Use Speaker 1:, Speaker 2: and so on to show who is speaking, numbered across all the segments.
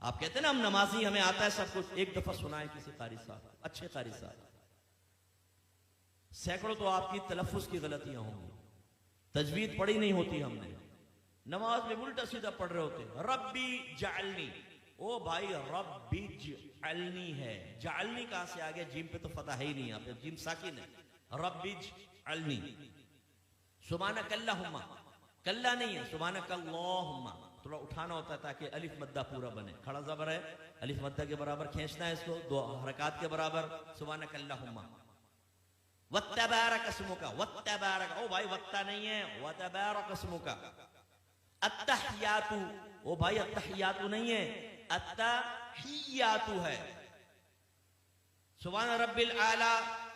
Speaker 1: आप कहते हैं ना हम नमाजी, हमें आता है सब कुछ, एक दफा सुनाए किसी कारी साहब, अच्छे कारी साहब, सैकड़ों तो आपकी तलफ्फुज की गलतियां होंगी, तजवीद पढ़ी नहीं होती हमने, नमाज में उल्टा सीधा पढ़ रहे होते, रब्बी जालनी, ओ भाई रब्बी जालनी है, जालनी कहां से आ गया, जिम पे तो पता है ही नहीं, आप जिम साकिन है, रब्बी जालनी, सुब्हानक अल्लाहुम्मा, कल्ला नहीं है, सुब्हानक अल्लाहुम्मा, थोड़ा उठाना होता है ताकि अलिफ मद्दा पूरा बने, खड़ा ज़बर है, अलिफ मद्दा के बराबर खींचना है इसको, दो हरकत के बराबर, सुब्हानक अल्लाहुम्मा, वत्तबारक अस्मुका, वत्तबारक, ओ भाई वत्ता नहीं है, वत्तबारक अस्मुका, अत्तहियातु, ओ भाई अत्तहियातु नहीं है, अत्तहियातु है, सुब्हान रब्बिल आला,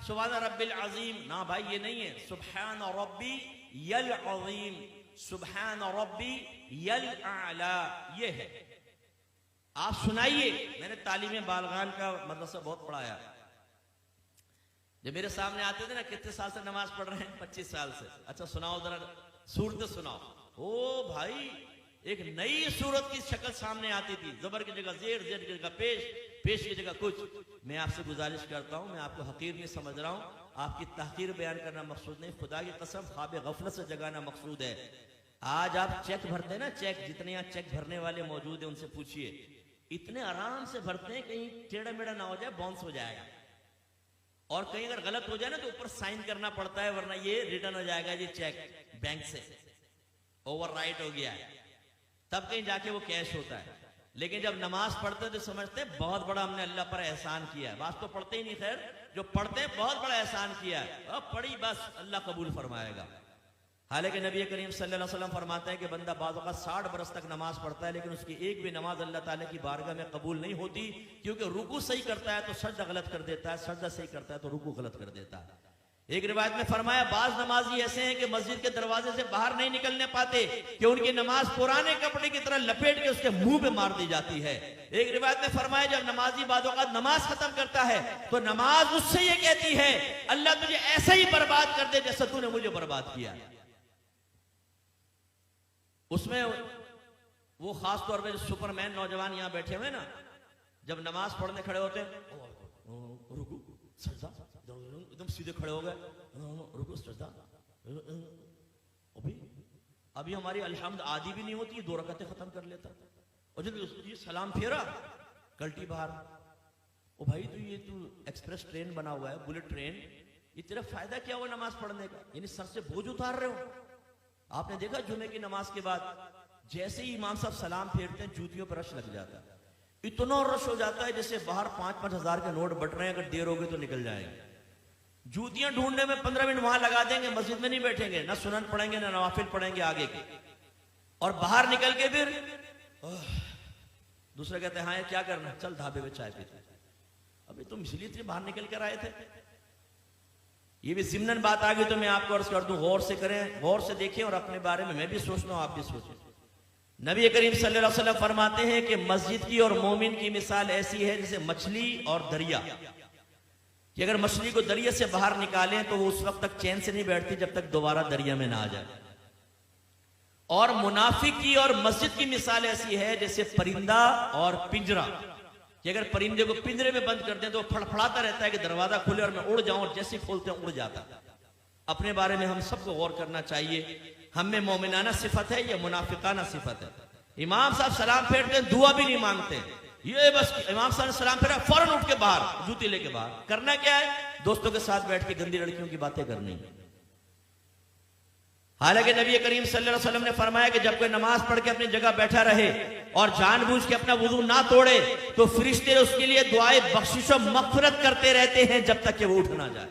Speaker 1: सुब्हान रब्बिल अजीम, ना भाई ये नहीं है, सुब्हान रब्बी यल अजीम, सुब्हान रब्बी यल आला, ये है। आप सुनाइए, मैंने तालीम बालगान का मदरसा बहुत पढ़ाया, जो मेरे सामने आते थे ना, कितने साल से नमाज पढ़ रहे हैं, 25 साल से, अच्छा सुनाओ जरा सूरत सुनाओ, ओ भाई एक नई सूरत की शक्ल सामने आती थी, जबर की जगह जेर, जेर की जगह पेश, पेश की जगह कुछ। मैं आपसे गुजारिश करता हूं, मैं आपको हकीर नहीं समझ रहा हूं, आपकी तहकीर बयान करना मकसूद नहीं, खुदा की कसम ख्वाब गफलत से जगाना मकसूद है। आज आप चेक भरते हैं ना, चेक, जितने यहाँ चेक भरने वाले मौजूद है उनसे पूछिए, इतने आराम से भरते हैं, कहीं टेढ़ा मेढ़ा ना हो जाए, बाउंस हो जाएगा, और कहीं अगर गलत हो जाए ना तो ऊपर साइन करना पड़ता है, वरना ये रिटर्न हो जाएगा ये चेक बैंक से, ओवरराइट हो गया है, तब कहीं जाके वो कैश होता है। लेकिन जब नमाज पढ़ते तो समझते हैं बहुत बड़ा हमने अल्लाह पर एहसान किया है, बात तो पढ़ते ही नहीं, खैर जो पढ़ते हैं बहुत बड़ा एहसान किया है, अब पढ़ी बस अल्लाह कबूल फरमाएगा। हालांकि नबी करीम सल्लल्लाहु अलैहि वसल्लम फरमाते हैं कि बंदा बाज़ औक़ात 60 बरस तक नमाज पढ़ता है, लेकिन उसकी एक भी नमाज अल्लाह ताला की बारगाह में कबूल नहीं होती, क्योंकि रुकू सही करता है तो सजदा गलत कर देता है, सजदा सही करता है तो रुकू गलत कर देता है। एक रिवायत में फरमाया, बाज नमाजी ऐसे हैं कि मस्जिद के दरवाजे से बाहर नहीं निकलने पाते, कि उनकी नमाज पुराने कपड़े की तरह लपेट के उसके मुंह पे मार दी जाती है। एक रिवायत में फरमाया, जब नमाजी बाज़ औक़ात नमाज खत्म करता है तो नमाज उससे ये कहती है, अल्लाह तुझे ऐसा ही बर्बाद कर दे जैसा तूने मुझे बर्बाद किया। उसमें वो खास तौर पे सुपरमैन नौजवान यहां बैठे हुए ना, जब नमाज पढ़ने खड़े होते हैं, रुकू सजदा, एकदम सीधे खड़े हो गए, रुकू सजदा, अभी हमारी अलहम्द आदि भी नहीं होती, 2 रकातें खत्म कर लेता, और जब ये सलाम फेरा कल्टी बाहर, ओ भाई तू एक्सप्रेस ट्रेन बना हुआ है, बुलेट ट्रेन, ये तेरा फायदा क्या हुआ नमाज पढ़ने का, यानी सर से बोझ उतार रहे हो। आपने देखा जुमे की नमाज के बाद जैसे ही इमाम साहब सलाम फेरते हैं, जूतियों पर रश लग जाता है, इतना रश हो जाता है जैसे बाहर 5-5 हजार के नोट बट रहे हैं, अगर देर हो गई तो निकल जाएंगे। जूतियां ढूंढने में 15 मिनट वहां लगा देंगे, मस्जिद में नहीं बैठेंगे, ना सुनन पढ़ेंगे ना नवाफिल पढ़ेंगे आगे के, और बाहर निकल के फिर दूसरे कहते हैं हाँ क्या करना, चल ढाबे में चाय पीते। अभी तुम इसलिए बाहर निकल कर आए थे। ये भी जिम्नन बात आ गई तो मैं आपको अर्ज कर दूं, गौर से करें, गौर से देखें, और अपने बारे में मैं भी सोच लूं, आप भी सोचें। नबी करीम सल्लल्लाहु अलैहि वसल्लम फरमाते हैं कि मस्जिद की और मोमिन की मिसाल ऐसी है जैसे मछली और दरिया, कि अगर मछली को दरिया से बाहर निकालें तो वो उस वक्त तक चैन से नहीं बैठती जब तक दोबारा दरिया में ना आ जाए। और मुनाफिक की और मस्जिद की मिसाल ऐसी है जैसे परिंदा और पिंजरा, कि अगर परिंदे को पिंजरे में बंद कर दें तो फड़फड़ाता रहता है कि दरवाजा खुले और मैं उड़ जाऊं, और जैसे खोलते हैं उड़ जाता। अपने बारे में हम सबको गौर करना चाहिए, हम में मोमिनाना सिफत है या मुनाफिकाना सिफत है। इमाम साहब सलाम फेरते हैं, दुआ भी नहीं मांगते, ये बस इमाम साहब ने सलाम फेरा फौरन उठ के बाहर, जूती लेके बाहर। करना क्या है, दोस्तों के साथ बैठ के गंदी लड़कियों की बातें करनी। हालांकि नबी करीम सल्लल्लाहु अलैहि वसल्लम ने फरमाया कि जब कोई नमाज पढ़ के अपनी जगह बैठा रहे और जानबूझ के अपना वुजू ना तोड़े तो फरिश्ते उसके लिए दुआए बख्शिश और मग़फ़िरत करते रहते हैं जब तक कि वो उठ ना जाए।